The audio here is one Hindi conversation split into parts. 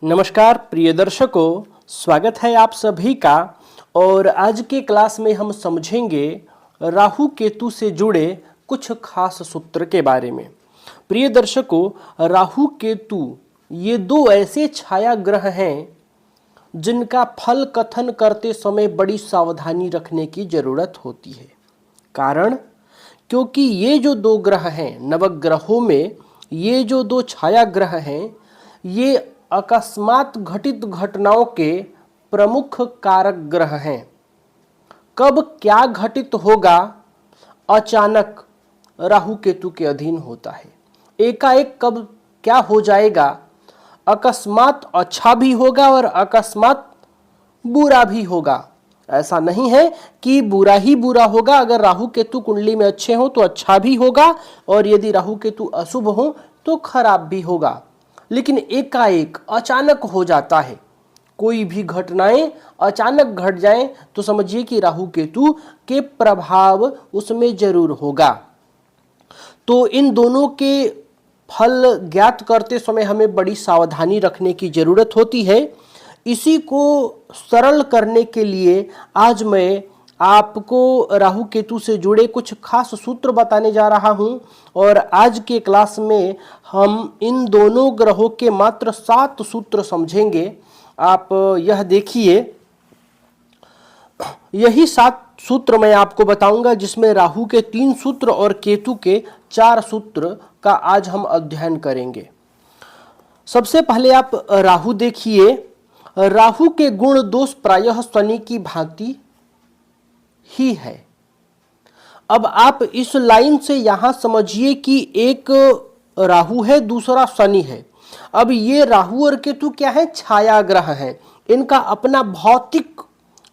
नमस्कार प्रिय दर्शकों, स्वागत है आप सभी का। और आज के क्लास में हम समझेंगे राहु केतु से जुड़े कुछ खास सूत्र के बारे में। प्रिय दर्शकों, राहु केतु ये दो ऐसे छाया ग्रह हैं जिनका फल कथन करते समय बड़ी सावधानी रखने की जरूरत होती है। कारण, क्योंकि ये जो दो ग्रह हैं नवग्रहों में, ये जो दो छाया ग्रह हैं, ये अकस्मात घटित घटनाओं के प्रमुख कारक ग्रह हैं। कब क्या घटित होगा अचानक राहु केतु के अधीन होता है। एकाएक कब क्या हो जाएगा, अकस्मात अच्छा भी होगा और अकस्मात बुरा भी होगा। ऐसा नहीं है कि बुरा ही बुरा होगा। अगर राहु केतु कुंडली में अच्छे हो तो अच्छा भी होगा, और यदि राहु केतु अशुभ हो तो खराब भी होगा। लेकिन एकाएक अचानक हो जाता है, कोई भी घटनाएं अचानक घट जाएं तो समझिए कि राहु केतु के प्रभाव उसमें जरूर होगा। तो इन दोनों के फल ज्ञात करते समय हमें बड़ी सावधानी रखने की जरूरत होती है। इसी को सरल करने के लिए आज मैं आपको राहु केतु से जुड़े कुछ खास सूत्र बताने जा रहा हूं। और आज के क्लास में हम इन दोनों ग्रहों के मात्र 7 सूत्र समझेंगे। आप यह देखिए, यही 7 सूत्र मैं आपको बताऊंगा, जिसमें राहु के 3 सूत्र और केतु के 4 सूत्र का आज हम अध्ययन करेंगे। सबसे पहले आप राहु देखिए। राहु के गुण दोष प्रायः शनि की भांति ही है। अब आप इस लाइन से यहां समझिए कि एक राहु है, दूसरा शनि है। अब ये राहु और केतु क्या है? छाया ग्रह हैं। इनका अपना भौतिक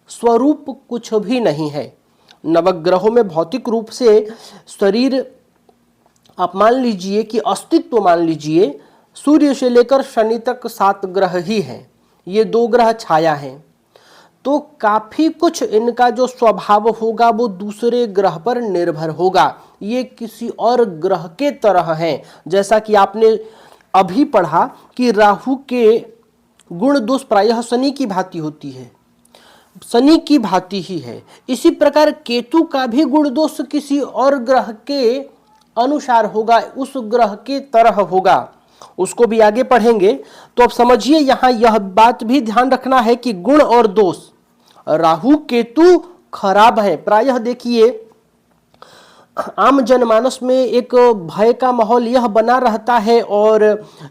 स्वरूप कुछ भी नहीं है। नवग्रहों में भौतिक रूप से शरीर आप मान लीजिए कि अस्तित्व मान लीजिए, सूर्य से लेकर शनि तक 7 ग्रह ही हैं। ये 2 ग्रह छाया हैं। तो काफी कुछ इनका जो स्वभाव होगा वो दूसरे ग्रह पर निर्भर होगा। ये किसी और ग्रह के तरह हैं। जैसा कि आपने अभी पढ़ा कि राहु के गुण दोष प्रायः शनि की भांति होती है, शनि की भांति ही है। इसी प्रकार केतु का भी गुण दोष किसी और ग्रह के अनुसार होगा, उस ग्रह के तरह होगा। उसको भी आगे पढ़ेंगे। तो अब समझिए, यहां यह बात भी ध्यान रखना है कि गुण और दोष राहु केतु खराब है। प्रायः देखिए, आम जनमानस में एक भय का माहौल यह बना रहता है, और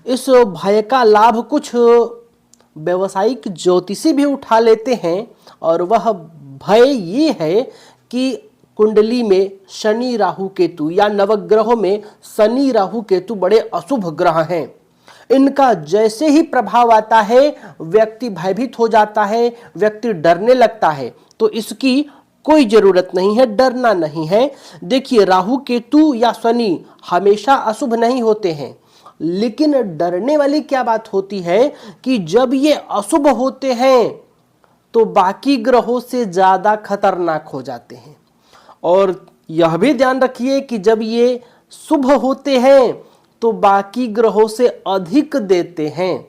इस भय का लाभ कुछ व्यवसायिक ज्योतिषी भी उठा लेते हैं। और वह भय ये है कि कुंडली में शनि राहु केतु या नवग्रहों में शनि राहु केतु बड़े अशुभ ग्रह हैं। इनका जैसे ही प्रभाव आता है व्यक्ति भयभीत हो जाता है, व्यक्ति डरने लगता है। तो इसकी कोई जरूरत नहीं है, डरना नहीं है। देखिए, राहु केतु या शनि हमेशा अशुभ नहीं होते हैं, लेकिन डरने वाली क्या बात होती है कि जब ये अशुभ होते हैं तो बाकी ग्रहों से ज्यादा खतरनाक हो जाते हैं। और यह भी ध्यान रखिए कि जब ये शुभ होते हैं तो बाकी ग्रहों से अधिक देते हैं।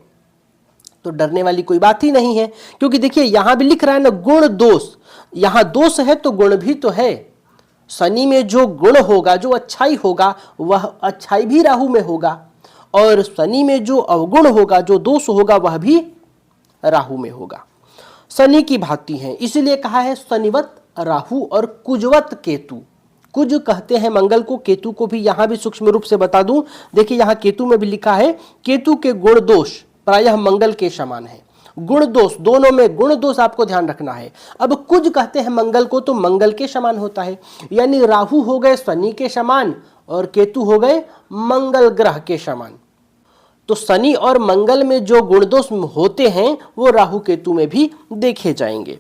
तो डरने वाली कोई बात ही नहीं है, क्योंकि देखिए यहां भी लिख रहा है ना, गुण दोष। यहां दोष है तो गुण भी तो है। शनि में जो गुण होगा, जो अच्छाई होगा, वह अच्छाई भी राहु में होगा, और शनि में जो अवगुण होगा, जो दोष होगा, वह भी राहु में होगा। शनि की भांति है, इसीलिए कहा है शनिवत राहु और कुजवत केतु। कुज कहते हैं मंगल को, केतु को भी। यहां भी सूक्ष्म रूप से बता दूं, देखिए यहां केतु में भी लिखा है, केतु के गुण दोष प्रायः मंगल के समान है। गुण दोष, दोनों में गुण दोष आपको ध्यान रखना है। अब कुज कहते हैं मंगल को, तो मंगल के समान होता है। यानी राहु हो गए शनि के समान और केतु हो गए मंगल ग्रह के समान। तो शनि और मंगल में जो गुण दोष होते हैं वो राहु केतु में भी देखे जाएंगे।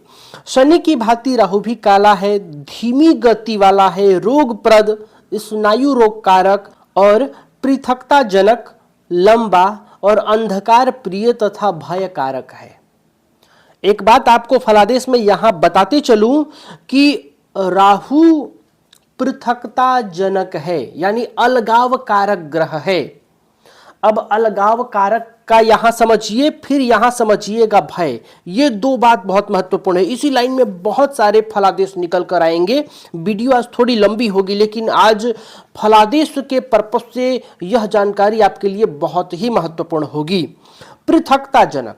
शनि की भांति राहु भी काला है, धीमी गति वाला है, रोगप्रद, स्नायु रोग कारक और पृथकता जनक, लंबा और अंधकार प्रिय तथा भय कारक है। एक बात आपको फलादेश में यहां बताते चलूं कि राहु पृथकता जनक है, यानी अलगाव कारक ग्रह है। अब अलगाव कारक का यहां समझिए, फिर यहां समझिएगा भय। ये दो बात बहुत महत्वपूर्ण है। इसी लाइन में बहुत सारे फलादेश निकल कर आएंगे। वीडियो आज थोड़ी लंबी होगी, लेकिन आज फलादेश के पर्पज से यह जानकारी आपके लिए बहुत ही महत्वपूर्ण होगी। पृथकताजनक,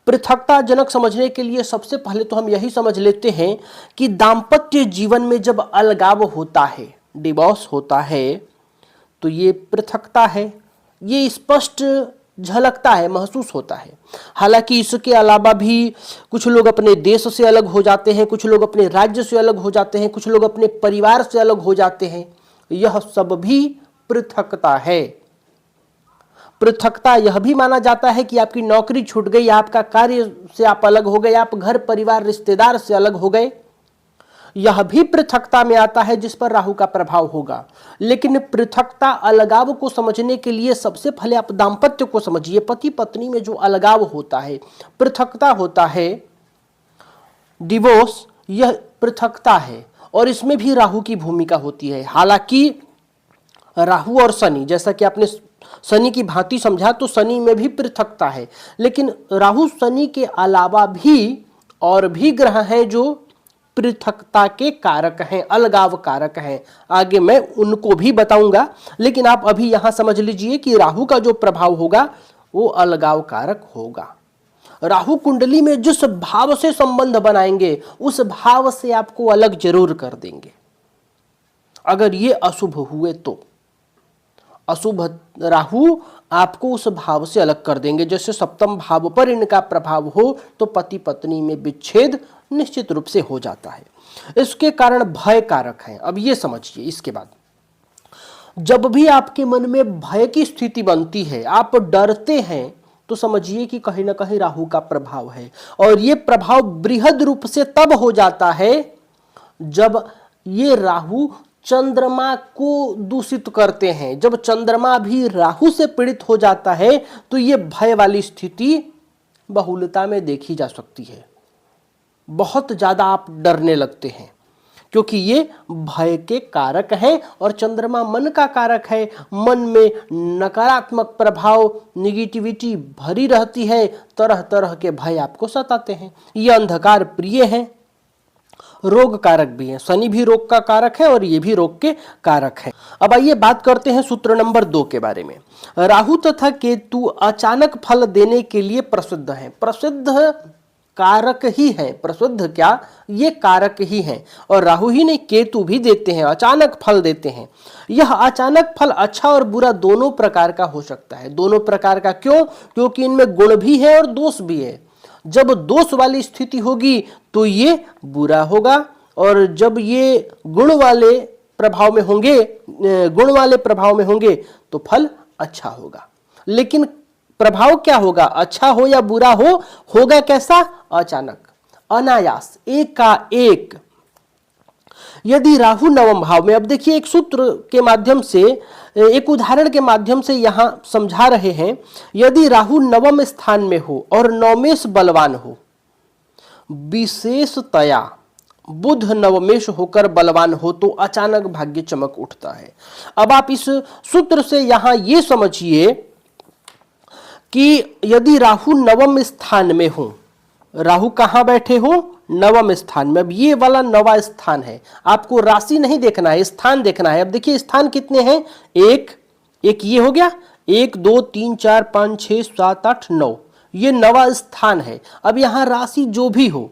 पृथकताजनक समझने के लिए सबसे पहले तो हम यही समझ लेते हैं कि दाम्पत्य जीवन में जब अलगाव होता है, डिवोर्स होता है, तो ये पृथकता है, ये स्पष्ट झलकता है, महसूस होता है। हालांकि इसके अलावा भी कुछ लोग अपने देश से अलग हो जाते हैं, कुछ लोग अपने राज्य से अलग हो जाते हैं, कुछ लोग अपने परिवार से अलग हो जाते हैं। यह सब भी पृथकता है। पृथकता यह भी माना जाता है कि आपकी नौकरी छूट गई, आपका कार्य से आप अलग हो गए, आप घर परिवार रिश्तेदार से अलग हो गए, यह भी पृथकता में आता है, जिस पर राहु का प्रभाव होगा। लेकिन पृथकता अलगाव को समझने के लिए सबसे पहले आप दाम्पत्य को समझिए। पति पत्नी में जो अलगाव होता है, पृथकता होता है, डिवोर्स, यह पृथकता है और इसमें भी राहु की भूमिका होती है। हालांकि राहु और शनि, जैसा कि आपने शनि की भांति समझा, तो शनि में भी पृथकता है, लेकिन राहु शनि के अलावा भी और भी ग्रह हैं जो पृथकता के कारक हैं, अलगाव कारक हैं। आगे मैं उनको भी बताऊंगा, लेकिन आप अभी यहां समझ लीजिए कि राहु का जो प्रभाव होगा वो अलगाव कारक होगा। राहु कुंडली में जिस भाव से संबंध बनाएंगे, उस भाव से आपको अलग जरूर कर देंगे। अगर ये अशुभ हुए तो अशुभ राहु आपको उस भाव से अलग कर देंगे। जैसे सप्तम भाव पर इनका प्रभाव हो तो पति पत्नी में विच्छेद निश्चित रूप से हो जाता है। इसके कारण भय कारक है। अब ये समझिए, इसके बाद जब भी आपके मन में भय की स्थिति बनती है, आप डरते हैं, तो समझिए कि कहीं ना कहीं राहु का प्रभाव है। और ये प्रभाव बृहद रूप से तब हो जाता है जब ये राहु चंद्रमा को दूषित करते हैं। जब चंद्रमा भी राहु से पीड़ित हो जाता है तो ये भय वाली स्थिति बहुलता में देखी जा सकती है। बहुत ज्यादा आप डरने लगते हैं, क्योंकि ये भय के कारक हैं और चंद्रमा मन का कारक है। मन में नकारात्मक प्रभाव, निगेटिविटी भरी रहती है, तरह तरह के भय आपको सताते हैं। ये अंधकार प्रिय हैं, रोग कारक भी हैं। शनि भी रोग का कारक है और ये भी रोग के कारक है। अब आइए बात करते हैं सूत्र नंबर 2 के बारे में। राहु तथा केतु अचानक फल देने के लिए प्रसिद्ध हैं। प्रसिद्ध कारक ही है, प्रसिद्ध क्या, ये कारक ही हैं। और राहु ही नहीं, केतु भी देते हैं, अचानक फल देते हैं। यह अचानक फल अच्छा और बुरा दोनों प्रकार का हो सकता है। दोनों प्रकार का क्यों? क्योंकि इनमें गुण भी है और दोष भी है। जब दोष वाली स्थिति होगी तो ये बुरा होगा, और जब ये गुण वाले प्रभाव में होंगे तो फल अच्छा होगा। लेकिन प्रभाव क्या होगा, अच्छा हो या बुरा होगा कैसा? अचानक, अनायास, एक का एक। यदि राहु नवम भाव में, अब देखिए एक सूत्र के माध्यम से, एक उदाहरण के माध्यम से यहां समझा रहे हैं। यदि राहु नवम स्थान में हो और नवमेश बलवान हो, विशेषतया बुध नवमेश होकर बलवान हो, तो अचानक भाग्य चमक उठता है। अब आप इस सूत्र से यहां ये समझिए कि यदि राहु नवम स्थान में हो, राहु कहां बैठे हो? नवम स्थान में। अब ये वाला नवा स्थान है, आपको राशि नहीं देखना है, स्थान देखना है। अब देखिए स्थान कितने हैं, एक ये हो गया, 1 2 3 4 5 6 7 8 9, ये नवा स्थान है। अब यहां राशि जो भी हो,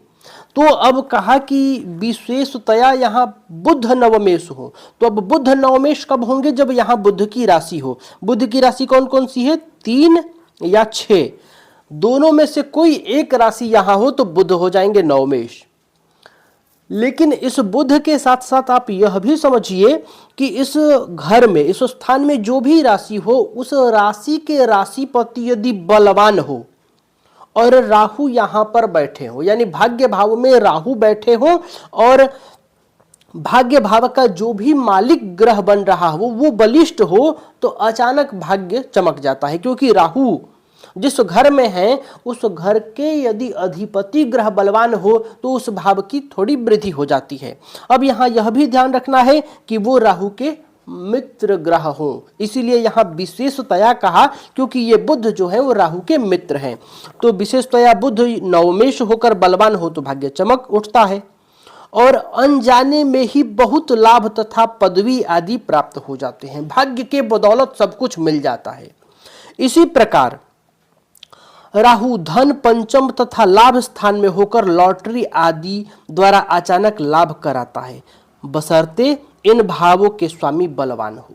तो अब कहा कि विशेषतया यहां बुध नवमेश हो। तो अब बुध नवमेश कब होंगे? जब यहां बुध की राशि हो। बुध की राशि कौन कौन सी है? 3 या 6, दोनों में से कोई एक राशि यहां हो तो बुध हो जाएंगे नवमेश। लेकिन इस बुध के साथ साथ आप यह भी समझिए कि इस घर में, इस स्थान में जो भी राशि हो, उस राशि के राशिपति यदि बलवान हो और राहु यहां पर बैठे हो, यानी भाग्य भाव में राहु बैठे हो और भाग्य भाव का जो भी मालिक ग्रह बन रहा हो वो बलिष्ठ हो, तो अचानक भाग्य चमक जाता है। क्योंकि राहु जिस घर में है, उस घर के यदि अधिपति ग्रह बलवान हो तो उस भाव की थोड़ी वृद्धि हो जाती है। अब यहां यह भी ध्यान रखना है कि वो राहु के मित्र ग्रह हों। इसीलिए यहाँ विशेषतया कहा क्योंकि ये बुध जो है वो राहु के मित्र हैं। तो विशेषतया बुध नवमेश होकर बलवान हो तो भाग्य चमक उठता है और अनजाने में ही बहुत लाभ तथा पदवी आदि प्राप्त हो जाते हैं। भाग्य के बदौलत सब कुछ मिल जाता है। इसी प्रकार राहु धन पंचम तथा लाभ स्थान में होकर लॉटरी आदि द्वारा अचानक लाभ कराता है, बशर्ते इन भावों के स्वामी बलवान हो।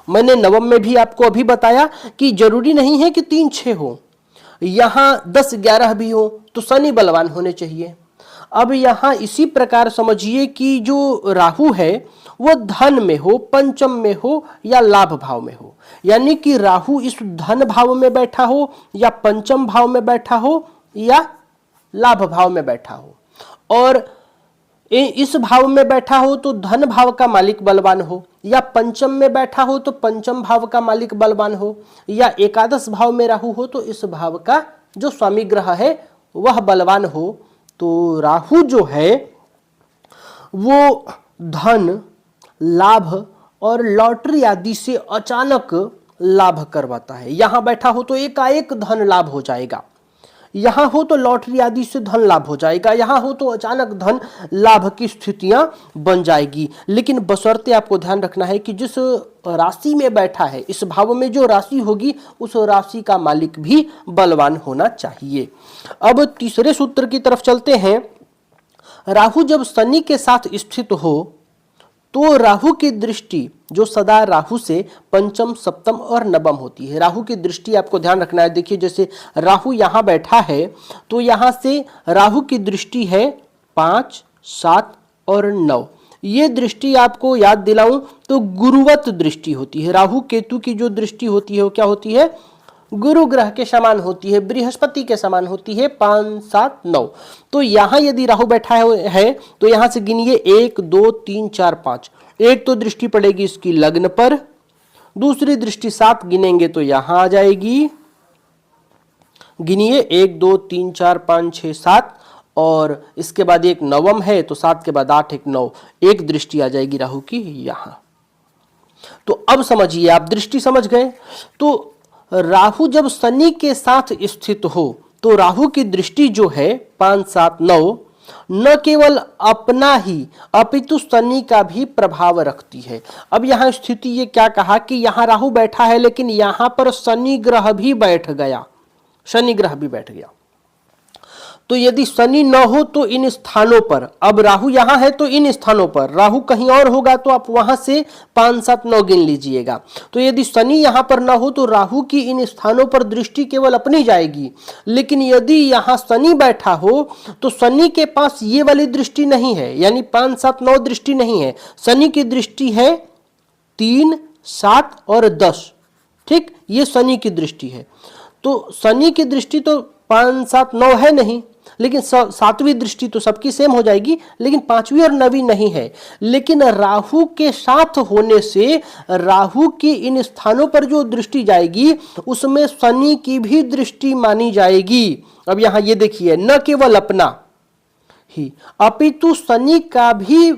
मैंने नवम में भी आपको अभी बताया कि जरूरी नहीं है कि 3-6 हो, यहां 10-11 भी हो तो शनि बलवान होने चाहिए। अब यहां इसी प्रकार समझिए कि जो राहु है वो धन में हो, पंचम में हो या लाभ भाव में हो, यानी कि राहु इस धन भाव में बैठा हो या पंचम भाव में बैठा हो या लाभ भाव में बैठा हो, और इस भाव में बैठा हो तो धन भाव का मालिक बलवान हो, या पंचम में बैठा हो तो पंचम भाव का मालिक बलवान हो, या एकादश भाव में राहु हो तो इस भाव का जो स्वामी ग्रह है वह बलवान हो। तो राहु जो है वो धन, लाभ और लॉटरी आदि से अचानक लाभ करवाता है। यहां बैठा हो तो एकाएक धन लाभ हो जाएगा, यहां हो तो लॉटरी आदि से धन लाभ हो जाएगा, यहां हो तो अचानक धन लाभ की स्थितियां बन जाएगी। लेकिन बशर्ते आपको ध्यान रखना है कि जिस राशि में बैठा है, इस भाव में जो राशि होगी उस राशि का मालिक भी बलवान होना चाहिए। अब तीसरे सूत्र की तरफ चलते हैं। राहु जब शनि के साथ स्थित हो तो राहु की दृष्टि जो सदा राहु से पंचम, सप्तम और नवम होती है। राहु की दृष्टि आपको ध्यान रखना है। देखिए जैसे राहु यहां बैठा है तो यहां से राहु की दृष्टि है 5, 7 और 9। ये दृष्टि आपको याद दिलाऊं तो गुरुवत दृष्टि होती है। राहु केतु की जो दृष्टि होती है वो क्या होती है? गुरु ग्रह के समान होती है, बृहस्पति के समान होती है। 5, 7, 9। तो यहां यदि राहु बैठा है तो यहां से गिनिए 1, 2, 3, 4, 5। एक तो दृष्टि पड़ेगी इसकी लग्न पर, दूसरी दृष्टि 7 गिनेंगे तो यहां आ जाएगी। गिनिए 1, 2, 3, 4, 5, 6, 7 और इसके बाद एक नवम है तो 7 के बाद 8, 1, 9। एक दृष्टि आ जाएगी राहु की यहां। तो अब समझिए, आप दृष्टि समझ गए। तो राहु जब शनि के साथ स्थित हो तो राहु की दृष्टि जो है 5, 7, 9 न केवल अपना ही अपितु शनि का भी प्रभाव रखती है। अब यहां स्थिति ये क्या कहा कि यहां राहु बैठा है लेकिन यहां पर शनि ग्रह भी बैठ गया, शनि ग्रह भी बैठ गया। तो यदि शनि न हो तो इन स्थानों पर, अब राहु यहां है तो इन स्थानों पर, राहु कहीं और होगा तो आप वहां से 5, 7, 9 गिन लीजिएगा। तो यदि शनि यहां पर न हो तो राहु की इन स्थानों पर दृष्टि केवल अपनी जाएगी। लेकिन यदि यहां शनि बैठा हो तो शनि के पास ये वाली दृष्टि नहीं है, यानी 5, 7, 9 दृष्टि नहीं है। शनि की दृष्टि है 3, 7 और 10। ठीक, ये शनि की दृष्टि है। तो शनि की दृष्टि तो 5, 7, 9 है नहीं, लेकिन 7वीं दृष्टि तो सबकी सेम हो जाएगी, लेकिन 5वीं और 9वीं नहीं है। लेकिन राहु के साथ होने से राहु की इन स्थानों पर जो दृष्टि जाएगी उसमें शनि की भी दृष्टि मानी जाएगी। अब यहां ये देखिए, न केवल अपना ही अपितु शनि का भी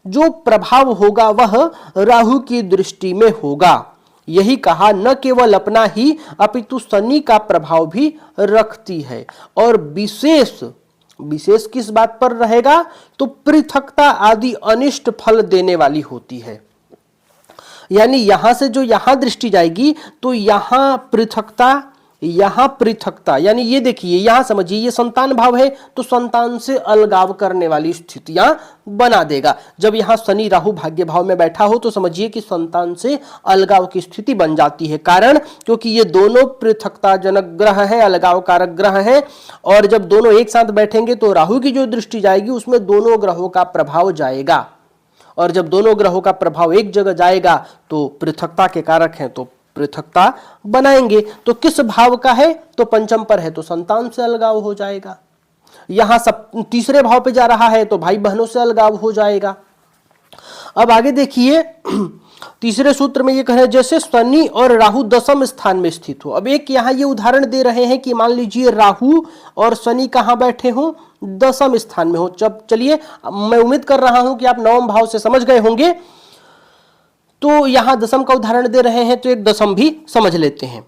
जो प्रभाव होगा वह राहु की दृष्टि में होगा। यही कहा, न केवल अपना ही अपितु शनि का प्रभाव भी रखती है। और विशेष किस बात पर रहेगा? तो पृथकता आदि अनिष्ट फल देने वाली होती है। यानी यहां से जो यहां दृष्टि जाएगी तो यहां पृथकता, यानी ये देखिए, यहां समझिए ये संतान भाव है तो संतान से अलगाव करने वाली स्थितियां बना देगा। जब यहां शनि राहु भाग्य भाव में बैठा हो तो समझिए कि संतान से अलगाव की स्थिति बन जाती है। कारण क्योंकि ये दोनों पृथकता जनक ग्रह है, अलगाव कारक ग्रह है। और जब दोनों एक साथ बैठेंगे तो राहु की जो दृष्टि जाएगी उसमें दोनों ग्रहों का प्रभाव जाएगा। और जब दोनों ग्रहों का प्रभाव एक जगह जाएगा तो पृथकता के कारक हैं तो पृथकता बनाएंगे। तो किस भाव का है? तो पंचम पर है तो संतान से अलगाव हो जाएगा। यहां सब तीसरे भाव पे जा रहा है तो भाई बहनों से अलगाव हो जाएगा। अब आगे देखिए, तीसरे सूत्र में ये कह रहे हैं जैसे शनि और राहु दशम स्थान में स्थित हो। अब एक यहां ये उदाहरण दे रहे हैं कि मान लीजिए राहु और शनि कहां बैठे हो? दशम स्थान में हो। चलिए, मैं उम्मीद कर रहा हूं कि आप नवम भाव से समझ गए होंगे। तो यहां दशम का उदाहरण दे रहे हैं तो एक दशम भी समझ लेते हैं।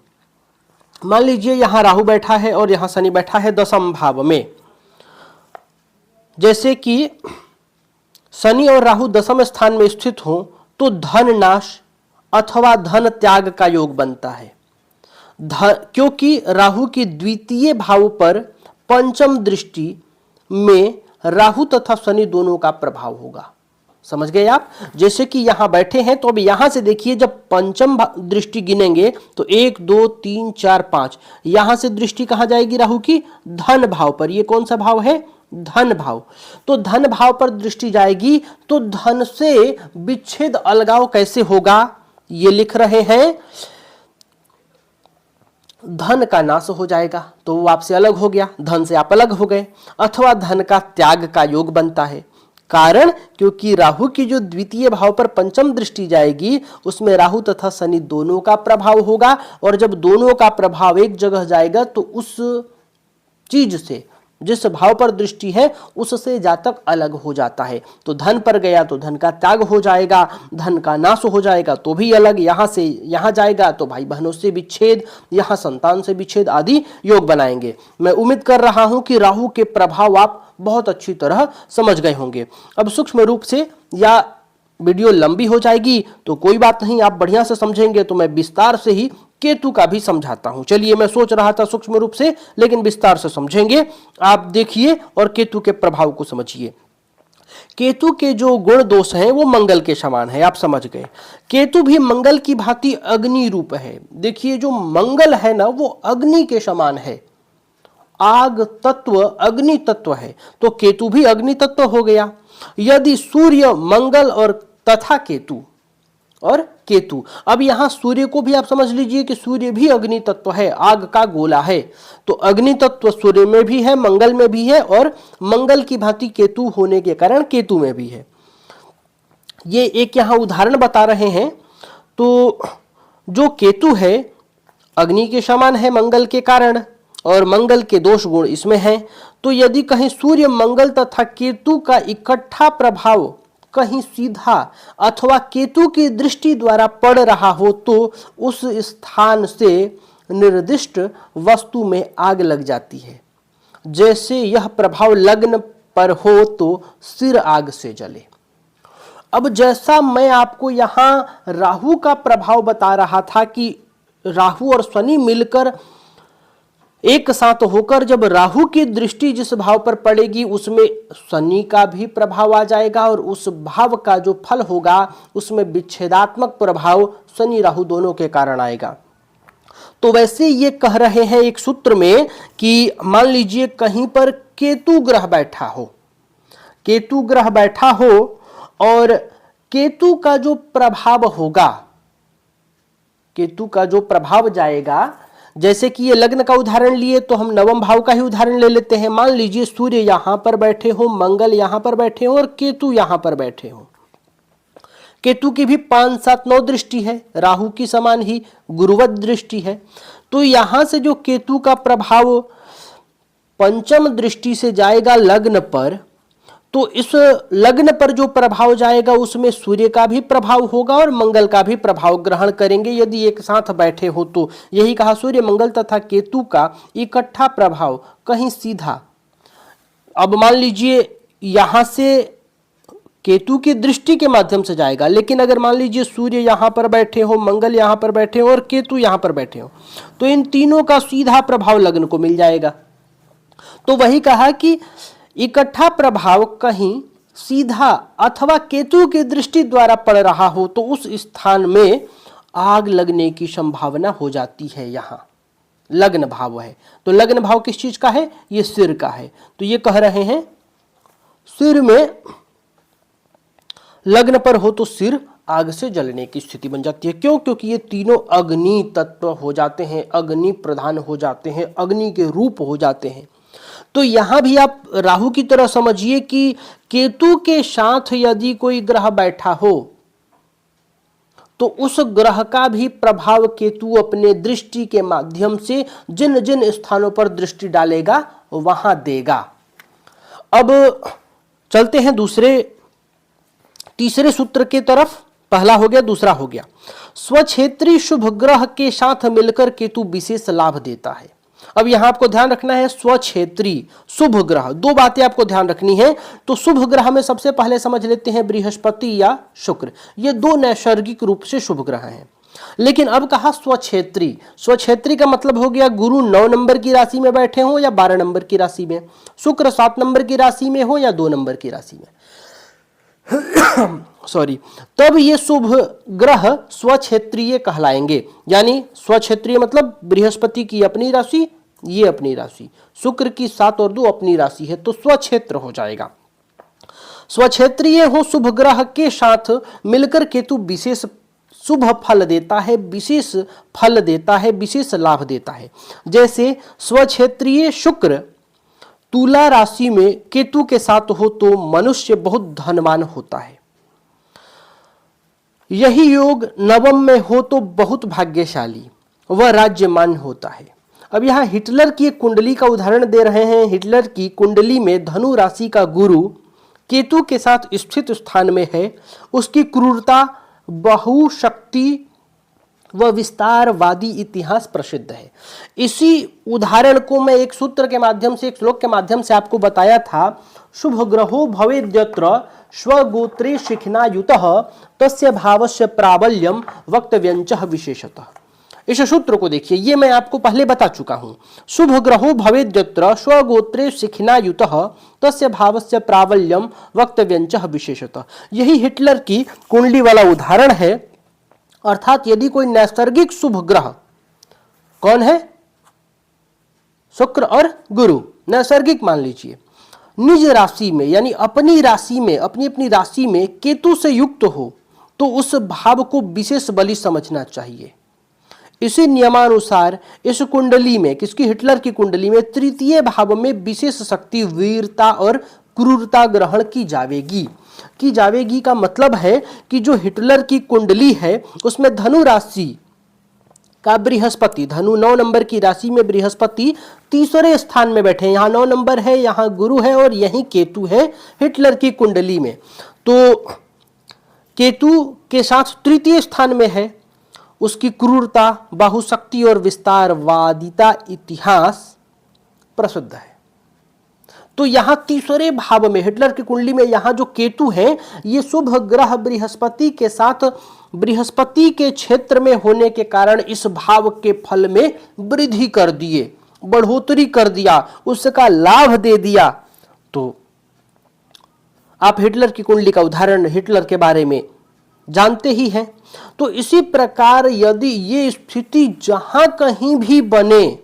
मान लीजिए यहां राहु बैठा है और यहां शनि बैठा है दशम भाव में। जैसे कि शनि और राहु दशम स्थान में स्थित हो तो धन नाश अथवा धन त्याग का योग बनता है, क्योंकि राहु की द्वितीय भाव पर पंचम दृष्टि में राहु तथा शनि दोनों का प्रभाव होगा। समझ गए आप? जैसे कि यहां बैठे हैं तो अब यहां से देखिए, जब पंचम दृष्टि गिनेंगे तो 1 2 3 4 5, यहां से दृष्टि कहां जाएगी? राहु की धन भाव पर। ये कौन सा भाव है? धन भाव। तो धन भाव पर दृष्टि जाएगी तो धन से विच्छेद अलगाव कैसे होगा? ये लिख रहे हैं, धन का नाश हो जाएगा तो वो आपसे अलग हो गया, धन से आप अलग हो गए, अथवा धन का त्याग का योग बनता है। कारण क्योंकि राहु की जो द्वितीय भाव पर पंचम दृष्टि जाएगी उसमें राहु तथा शनि दोनों का प्रभाव होगा, और जब दोनों का प्रभाव एक जगह जाएगा तो उस चीज से, जिस भाव पर दृष्टि है उससे जातक अलग हो जाता है। तो धन पर गया तो धन का त्याग हो जाएगा, धन का नाश हो जाएगा तो भी अलग, यहां से यहां जाएगा तो भाई बहनों से विच्छेद, यहां संतान से विच्छेद आदि योग बनाएंगे। मैं उम्मीद कर रहा हूं कि राहु के प्रभाव आप बहुत अच्छी तरह समझ गए होंगे। अब सूक्ष्म रूप से, या वीडियो लंबी हो जाएगी तो कोई बात नहीं, आप बढ़िया से समझेंगे तो मैं विस्तार से ही केतु का भी समझाता हूं। चलिए, मैं सोच रहा था सूक्ष्म रूप से, लेकिन विस्तार से समझेंगे। आप देखिए और केतु के प्रभाव को समझिए। केतु के जो गुण दोष हैं वो मंगल के समान है, आप समझ गए। केतु भी मंगल की भांति अग्नि रूप है। देखिए, जो मंगल है ना वो अग्नि के समान है, आग तत्व, अग्नि तत्व है, तो केतु भी अग्नि तत्व हो गया। यदि सूर्य, मंगल और तथा केतु और केतु, अब यहां सूर्य को भी आप समझ लीजिए कि सूर्य भी अग्नि तत्व है, आग का गोला है, तो अग्नि तत्व सूर्य में भी है, मंगल में भी है, और मंगल की भांति केतु होने के कारण केतु में भी है। ये एक यहां उदाहरण बता रहे हैं। तो जो केतु है अग्नि के समान है मंगल के कारण, और मंगल के दोष गुण इसमें हैं। तो यदि कहीं सूर्य, मंगल तथा केतु का इकट्ठा प्रभाव कहीं सीधा अथवा केतु की दृष्टि द्वारा पड़ रहा हो तो उस स्थान से निर्दिष्ट वस्तु में आग लग जाती है। जैसे यह प्रभाव लग्न पर हो तो सिर आग से जले। अब जैसा मैं आपको यहां राहु का प्रभाव बता रहा था कि राहु और शनि मिलकर एक साथ होकर जब राहु की दृष्टि जिस भाव पर पड़ेगी उसमें शनि का भी प्रभाव आ जाएगा, और उस भाव का जो फल होगा उसमें विच्छेदात्मक प्रभाव शनि राहु दोनों के कारण आएगा। तो वैसे ये कह रहे हैं एक सूत्र में कि मान लीजिए कहीं पर केतु ग्रह बैठा हो, केतु ग्रह बैठा हो और केतु का जो प्रभाव होगा, केतु का जो प्रभाव जाएगा, जैसे कि ये लग्न का उदाहरण लिए तो हम नवम भाव का ही उदाहरण ले लेते हैं। मान लीजिए सूर्य यहां पर बैठे हो, मंगल यहां पर बैठे हो और केतु यहां पर बैठे हो। केतु की भी 5 7 9 दृष्टि है, राहु की समान ही गुरुवत दृष्टि है। तो यहां से जो केतु का प्रभाव पंचम दृष्टि से जाएगा लग्न पर, तो इस लग्न पर जो प्रभाव जाएगा उसमें सूर्य का भी प्रभाव होगा और मंगल का भी प्रभाव ग्रहण करेंगे यदि एक साथ बैठे हो तो। यही कहा, सूर्य, मंगल तथा केतु का इकट्ठा प्रभाव कहीं सीधा। अब मान लीजिए यहां से केतु की दृष्टि के माध्यम से जाएगा, लेकिन अगर मान लीजिए सूर्य यहां पर बैठे हो, मंगल यहां पर बैठे हो और केतु यहां पर बैठे हो, तो इन तीनों का सीधा प्रभाव लग्न को मिल जाएगा। तो वही कहा कि इकट्ठा प्रभाव कहीं सीधा अथवा केतु की दृष्टि द्वारा पड़ रहा हो तो उस स्थान में आग लगने की संभावना हो जाती है। यहां लग्न भाव है, तो लग्न भाव किस चीज का है? ये सिर का है। तो ये कह रहे हैं सिर में लग्न पर हो तो सिर आग से जलने की स्थिति बन जाती है। क्यों? क्योंकि ये तीनों अग्नि तत्व हो जाते हैं, अग्नि प्रधान हो जाते हैं, अग्नि के रूप हो जाते हैं। तो यहां भी आप राहु की तरह समझिए कि केतु के साथ यदि कोई ग्रह बैठा हो तो उस ग्रह का भी प्रभाव केतु अपने दृष्टि के माध्यम से जिन जिन स्थानों पर दृष्टि डालेगा वहां देगा। अब चलते हैं तीसरे सूत्र की तरफ। पहला हो गया, दूसरा हो गया स्वक्षेत्री शुभ ग्रह के साथ मिलकर केतु विशेष लाभ देता है। अब यहां आपको ध्यान रखना है स्वक्षेत्री शुभ ग्रह, दो बातें आपको ध्यान रखनी है। तो शुभ ग्रह में सबसे पहले समझ लेते हैं बृहस्पति या शुक्र, ये दो नैसर्गिक रूप से शुभ ग्रह हैं। लेकिन अब कहा स्वक्षेत्री, स्वक्षेत्री का मतलब हो गया गुरु 9 नंबर की राशि में बैठे हो या 12 नंबर की राशि में, शुक्र 7 नंबर की राशि में हो या 2 नंबर की राशि में सॉरी, तब ये शुभ ग्रह स्वक्षेत्रीय कहलाएंगे। यानी स्वक्षेत्रीय मतलब बृहस्पति की अपनी राशि, ये अपनी राशि, शुक्र की 7 और 2 अपनी राशि है, तो स्वक्षेत्र हो जाएगा। स्वक्षेत्रीय हो शुभ ग्रह के साथ मिलकर केतु विशेष शुभ फल देता है, विशेष फल देता है, विशेष लाभ देता है। जैसे स्वक्षेत्रीय शुक्र तुला राशि में केतु के साथ हो तो मनुष्य बहुत धनवान होता है। यही योग नवम में हो तो बहुत भाग्यशाली वह राज्यमान होता है। अब यहां हिटलर की एक कुंडली का उदाहरण दे रहे हैं। हिटलर की कुंडली में धनु राशि का गुरु केतु के साथ स्थित स्थान में है। उसकी क्रूरता, बहुशक्ति व विस्तारवादी इतिहास प्रसिद्ध है। इसी उदाहरण को मैं एक सूत्र के माध्यम से, एक श्लोक के माध्यम से आपको बताया था। शुभ ग्रहो भवेद्यत्र स्वगोत्रे शिखनायुतः तस्य भावस्य प्राबल्यम वक्तव्यंच विशेषतः। इस सूत्र को देखिए, ये मैं आपको पहले बता चुका हूं। शुभ ग्रहो भवेद्यत्र स्वगोत्रे शिखनायुतः तस्य भावस्य प्राबल्यम वक्तव्यंच विशेषतः। यही हिटलर की कुंडली वाला उदाहरण है। अर्थात यदि कोई नैसर्गिक शुभ ग्रह, कौन है? शुक्र और गुरु, नैसर्गिक मान लीजिए, निज राशि में यानी अपनी राशि में, अपनी अपनी राशि में केतु से युक्त हो तो उस भाव को विशेष बलि समझना चाहिए। इसी नियमानुसार इस कुंडली में, किसकी? हिटलर की कुंडली में तृतीय भाव में विशेष शक्ति, वीरता और क्रूरता ग्रहण की जावेगी का मतलब है कि जो हिटलर की कुंडली है उसमें धनु राशि का बृहस्पति, धनु 9 नंबर की राशि में बृहस्पति तीसरे स्थान में बैठे हैं। यहाँ 9 नंबर है, यहाँ गुरु है और यहीं केतु है हिटलर की कुंडली में। तो केतु के साथ तृतीय स्थान में है। उसकी क्रूरता, बाहुशक्ति और विस्तारवादिता इतिहास प्रसिद्ध है। तो यहां तीसरे भाव में, हिटलर की कुंडली में यहां जो केतु है, ये शुभ ग्रह बृहस्पति के साथ बृहस्पति के क्षेत्र में होने के कारण इस भाव के फल में वृद्धि कर दिए, बढ़ोतरी कर दिया, उसका लाभ दे दिया। तो आप हिटलर की कुंडली का उदाहरण, हिटलर के बारे में जानते ही हैं। तो इसी प्रकार यदि ये स्थिति जहां कहीं भी बने,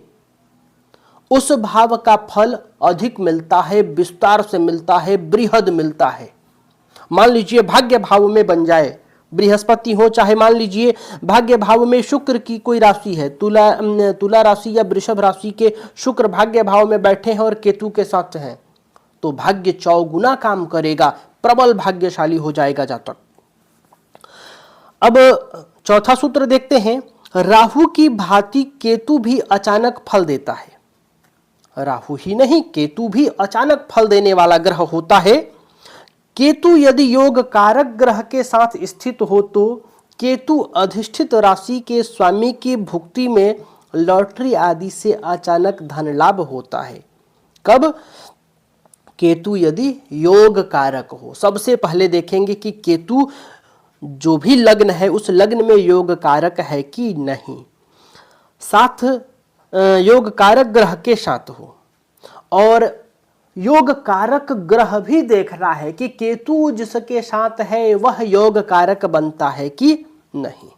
उस भाव का फल अधिक मिलता है, विस्तार से मिलता है, बृहद मिलता है। मान लीजिए भाग्य भाव में बन जाए, बृहस्पति हो, चाहे मान लीजिए भाग्य भाव में शुक्र की कोई राशि है, तुला राशि या वृषभ राशि के शुक्र भाग्य भाव में बैठे हैं और केतु के साथ हैं, तो भाग्य चौगुना काम करेगा, प्रबल भाग्यशाली हो जाएगा जातक। अब चौथा सूत्र देखते हैं। राहु की भांति केतु भी अचानक फल देता है। राहु ही नहीं, केतु भी अचानक फल देने वाला ग्रह होता है। केतु यदि योग कारक ग्रह के साथ स्थित हो तो केतु अधिष्ठित राशि के स्वामी की भुक्ति में लॉटरी आदि से अचानक धन लाभ होता है। कब? केतु यदि योग कारक हो। सबसे पहले देखेंगे कि केतु जो भी लग्न है उस लग्न में योग कारक है कि नहीं, साथ योग कारक ग्रह के साथ हो, और योग कारक ग्रह भी देखना है कि केतु जिसके साथ है वह योग कारक बनता है कि नहीं।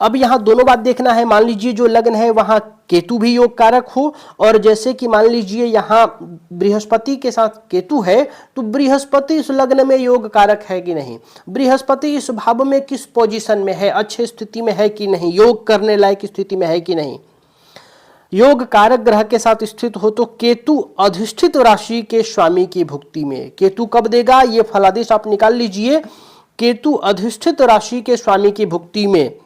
अब यहां दोनों बात देखना है। मान लीजिए जो लग्न है वहां केतु भी योग कारक हो, और जैसे कि मान लीजिए यहां बृहस्पति के साथ केतु है, तो बृहस्पति इस लग्न में योग कारक है कि नहीं, बृहस्पति इस भाव में किस पोजीशन में है, अच्छे स्थिति में है कि नहीं, योग करने लायक स्थिति में है कि नहीं। योग कारक ग्रह के साथ स्थित हो तो केतु अधिष्ठित राशि के स्वामी की भुक्ति में। केतु कब देगा, ये फलादेश आप निकाल लीजिए। केतु अधिष्ठित राशि के स्वामी की भुक्ति में।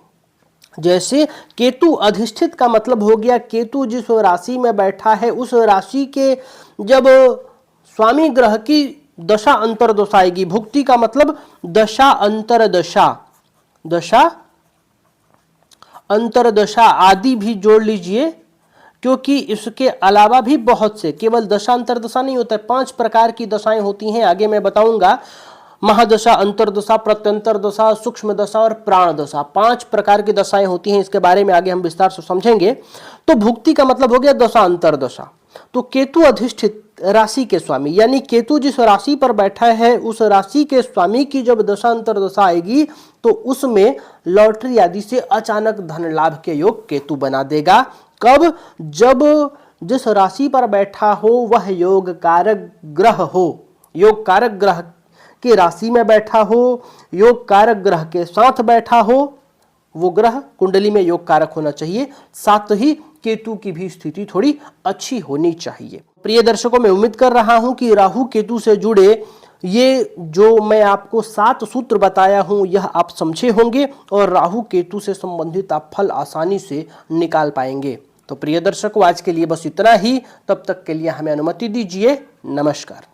जैसे केतु अधिष्ठित का मतलब हो गया केतु जिस राशि में बैठा है उस राशि के जब स्वामी ग्रह की दशा अंतरदशा आएगी। भुक्ति का मतलब दशा अंतरदशा, दशा अंतरदशा आदि भी जोड़ लीजिए, क्योंकि इसके अलावा भी बहुत से, केवल दशा अंतरदशा नहीं होता है, 5 प्रकार की दशाएं होती हैं, आगे मैं बताऊंगा। महादशा, अंतरदशा, प्रत्यंतर दशा, सूक्ष्म दशा और प्राण दशा, 5 प्रकार की दशाएं होती हैं। इसके बारे में आगे हम विस्तार से समझेंगे। तो भुक्ति का मतलब हो गया दशा अंतरदशा। तो केतु अधिष्ठित राशि के स्वामी, यानी केतु जिस राशि पर बैठा है उस राशि के स्वामी की जब दशा अंतरदशा आएगी तो उसमें लॉटरी आदि से अचानक धन लाभ के योग केतु बना देगा। कब? जब जिस राशि पर बैठा हो वह योग कारक ग्रह हो, योग कारक ग्रह की राशि में बैठा हो, योग कारक ग्रह के साथ बैठा हो, वो ग्रह कुंडली में योग कारक होना चाहिए, साथ ही केतु की भी स्थिति थोड़ी अच्छी होनी चाहिए। प्रिय दर्शकों, मैं उम्मीद कर रहा हूं कि राहु केतु से जुड़े ये जो मैं आपको 7 सूत्र बताया हूं यह आप समझे होंगे और राहु केतु से संबंधित आप फल आसानी से निकाल पाएंगे। तो प्रिय दर्शकों, आज के लिए बस इतना ही। तब तक के लिए हमें अनुमति दीजिए। नमस्कार।